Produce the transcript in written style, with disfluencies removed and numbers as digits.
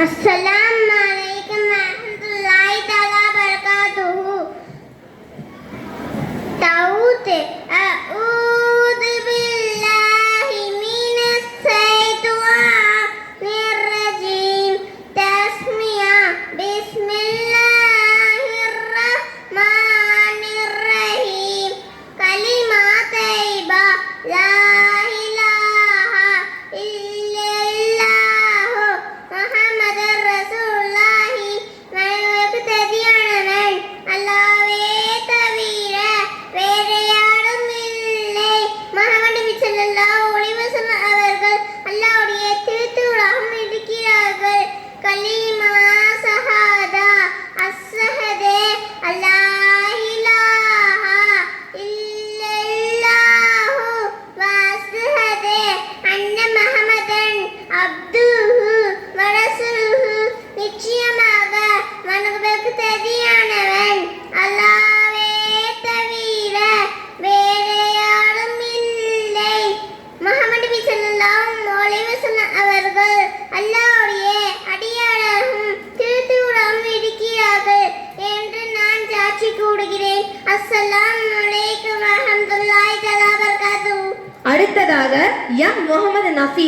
Assalamualaikum warahmatullahi wabarakatuh. Tauhid. A'udzu billahi minas syaitonir rajim. Tasmiyah. Bismillahirrahmanirrahim. Kalimat thayyibah. La ilaha illallah Muhammadur Rasulullah. மனிதனுக்கு தெரியானவன் அல்லாஹ்வே தவிர வேறு யாரும் இல்லை. முஹம்மது நபி ஸல்லல்லாஹு அலைஹி வஸல்லம் அவர்கள் அல்லாஹ்வுடைய திருத்தூதராக இருக்கிறார்கள். கலிமா ஷஹாதா அஸ்ஸஹதே அல்லா இலாஹா இல்லல்லாஹு வஸ்ஸஹதே அன்ன முஹம்மதன் அப்துஹு வ ரசூலுஹு. நிச்சயமாக மனிதனுக்கு தெரியானவன் அல்லாஹ்வே தவிர வேறு யாரும் இல்லை. முஹம்மது நபி ஸல்லல்லாஹு அலைஹி வஸல்லம் அவர்கள் அல்லாஹ்வுடைய அடியாராகவும் திருத்தூதராகவும் இருக்கிறார்கள் என்று நான் சாட்சி கூறுகிறேன். அஸ்ஸலாமு அலைக்கும் வரஹ்மத்துல்லாஹி வபரகாத்துஹு. அடுத்ததாக எம் முகமது நஃபீஸ்